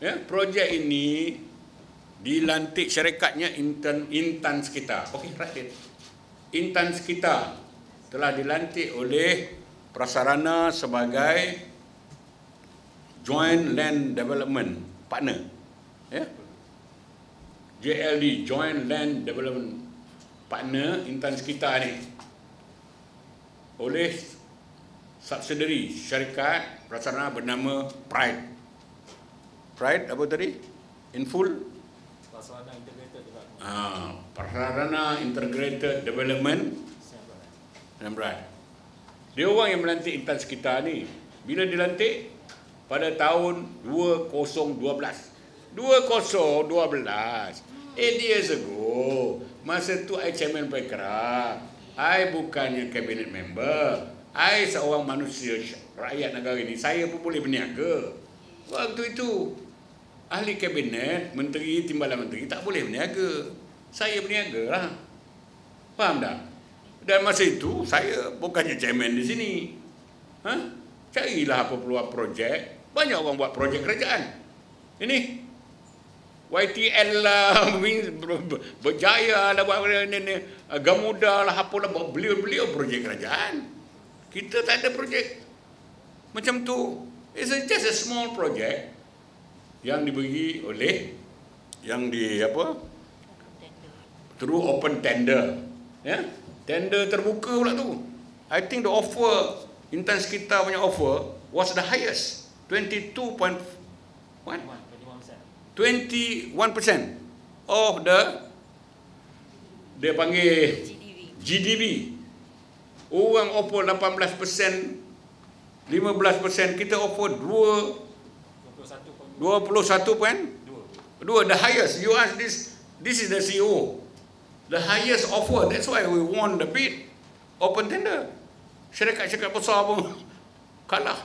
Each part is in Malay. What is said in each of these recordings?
Ya, projek ini dilantik syarikatnya Intan Sekitar. Okey, right. Intan Sekitar telah dilantik oleh Prasarana sebagai Joint Land Development Partner. Ya. JLD, Joint Land Development Partner Intan Sekitar ni oleh subsidiary syarikat Prasarana bernama Pride. Pride apa tadi? In full? Prasarana Integrated Development. Prasarana Integrated Development dan Pride. Dia orang yang melantik Intan Sekitar ni. Bila dilantik? Pada tahun 2012. 2012. 8 years ago. Masa tu I chairman Pekra. I bukannya cabinet member. I seorang manusia rakyat negara ini. Saya pun boleh berniaga. Waktu itu ahli kabinet, menteri, timbalan menteri tak boleh berniaga. Saya berniaga lah. Faham tak? Dan masa itu saya bukannya chairman di sini. Carilah apa peluang projek. Banyak orang buat projek kerajaan. Ini YTL lah, Berjaya lah, Gamuda lah, apalah, beliau projek kerajaan. Kita tak ada projek macam tu. It's just a small project yang diberi oleh through open tender. Ya, tender terbuka pula tu. I think the offer Intan Sekitar punya offer was the highest, 21% of dia panggil GDP. Orang offer 18%, 15%, kita offer 21.2. The highest. You ask this is the CEO. The highest offer. That's why we won the bid. Open tender. Syarikat-syarikat besar pun kalah.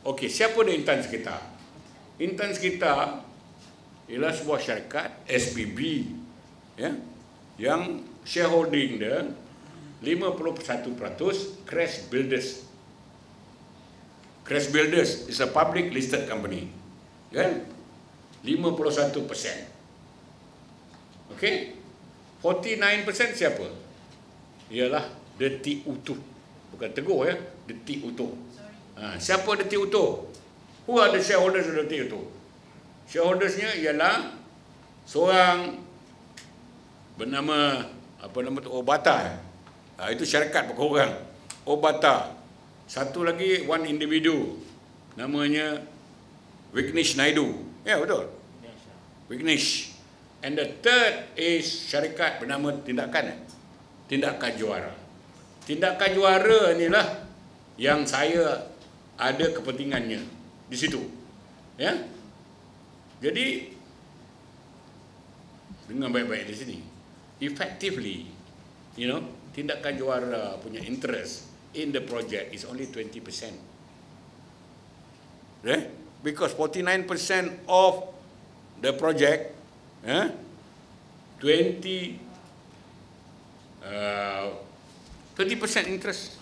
Okey, siapa dia Intan Sekitar? Intan Sekitar ialah sebuah syarikat SPB, ya, yang shareholding dia 51% Crest Builders. Crest Builders is a public listed company, kan? 51%. Okey. 49% siapa? Ialah Detik Utuh. Bukan Teguh, ya, Detik Utuh. Siapa Detik Utuh? Who are the shareholders of Detik Utuh? Shareholdersnya ialah seorang bernama Obata. Itu syarikat bukan orang. Obata. Satu lagi one individu namanya Vignesh Naidu. Ya, betul. Vignesh. And the third is syarikat bernama Tindakan Juara. Tindakan Juara inilah yang saya ada kepentingannya di situ. Ya. Jadi dengar baik-baik di sini. Effectively, Tindakan Juara punya interest in the project is only 20%. Right? Because 49% of the project, 20% interest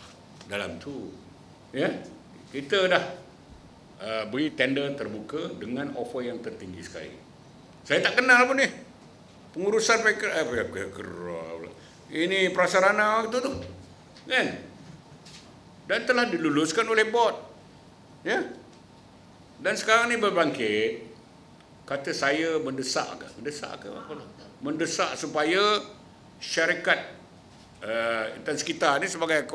dalam tu. Ya, kita dah beri tender terbuka dengan offer yang tertinggi sekali. Saya tak kenal pun ni pengurusan ini Prasarana itu tu, kan? Dan telah diluluskan oleh board, ya. Dan sekarang ni berbangkit, kata saya mendesak supaya syarikat Intan Sekitar ni sebagai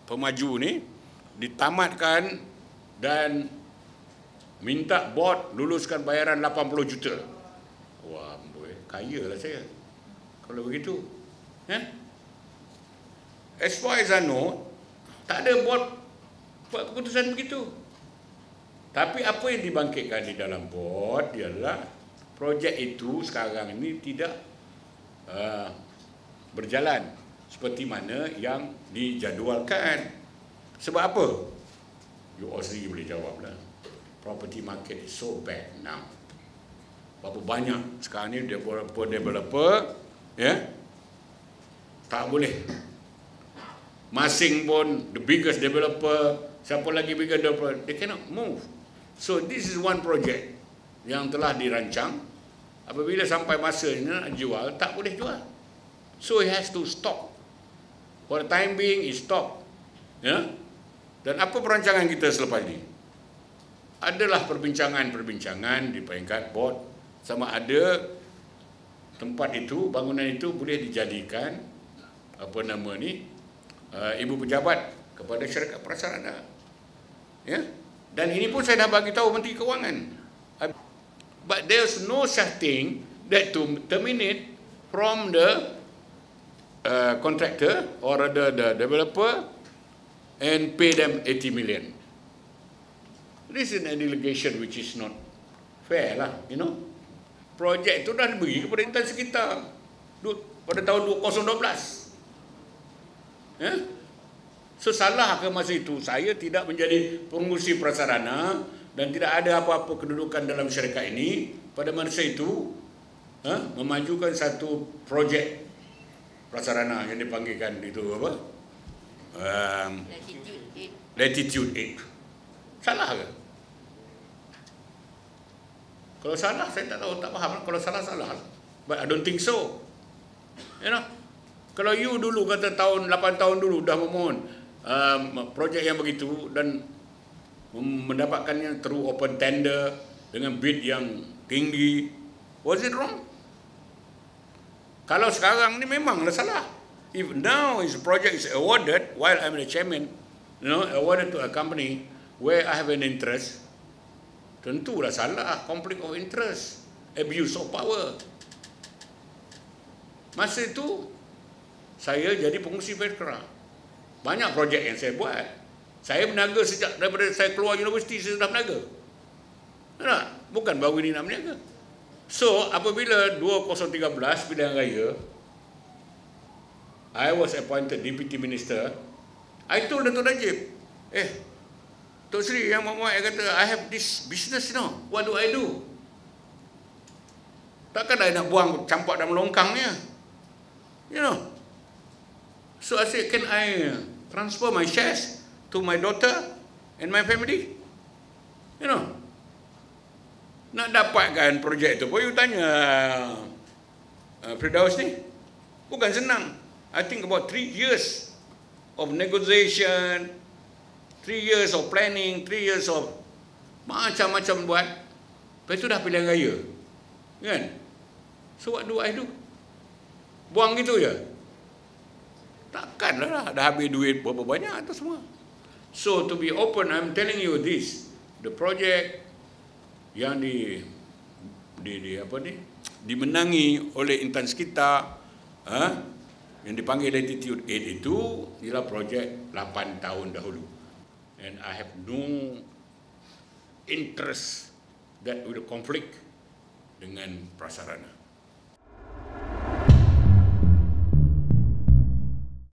pemaju ni ditamatkan dan minta board luluskan bayaran 80 juta. Wah, kaya lah saya kalau begitu. As far as I know, tak ada board buat keputusan begitu. Tapi apa yang dibangkitkan di dalam board ialah projek itu sekarang ini tidak berjalan seperti mana yang dijadualkan. Sebab apa? You all sendiri boleh jawab lah. Property market is so bad now. Berapa banyak sekarang ni developer, ya, tak boleh. Masing pun the biggest developer, siapa lagi biggest developer, they cannot move. So this is one project yang telah dirancang, apabila sampai masanya nak jual, tak boleh jual. So it has to stop. For the time being, it stop. Ya? Dan apa perancangan kita selepas ini? Adalah perbincangan di peringkat board, sama ada tempat itu, bangunan itu boleh dijadikan ibu pejabat kepada syarikat prasarana. Ya? Dan ini pun saya dah bagi tahu Menteri Kewangan. But there's no such thing that to terminate from the contractor or the developer and pay them 80 million. This is an allegation which is not fair lah, you know. Projek itu dah diberi kepada instansi kita pada tahun 2012. Ya? So salah ke masa itu saya tidak menjadi pengurusi prasarana dan tidak ada apa-apa kedudukan dalam syarikat ini pada masa itu memajukan satu projek prasarana yang dipanggilkan itu apa? Latitude 8. Salah ke? Kalau salah saya tak tahu, tak faham. Kalau salah, salah. But I don't think so. You know? Kalau you dulu kata 8 tahun dulu dah memohon projek yang begitu dan mendapatkannya through open tender dengan bid yang tinggi, was it wrong? Kalau sekarang ni memanglah salah. If now his project is awarded while I'm the chairman, you know, awarded to a company where I have an interest, tentulah salah, conflict of interest, abuse of power. Masa itu saya jadi pengurusi Petra. Banyak projek yang saya buat. Saya berniaga sejak daripada saya keluar universiti, saya sudah berniaga. Tak? Bukan baru ini nak berniaga. So, apabila 2013 pilihan raya, I was appointed Deputy Minister, I told Dato' Najib, Tok Sri yang Muhammad kata, I have this business, you know. What do I do? Takkan I nak buang campak dalam longkangnya. You know. So I said, can I transfer my shares to my daughter and my family? You know. Nak dapatkan projek itu pun you tanya Firdaus ni. Bukan senang. I think about 3 years of negotiation, 3 years of planning, 3 years of macam-macam buat. Lepas itu dah pilihan raya. Kan? So what do I do? Buang gitu je? Takkanlah dah habis duit berapa banyak tu semua. So to be open, I'm telling you this, the project yang dimenangi oleh instansi kita, yang dipanggil Latitude 8 itu ialah projek 8 tahun dahulu. And I have no interest that will conflict dengan prasarana.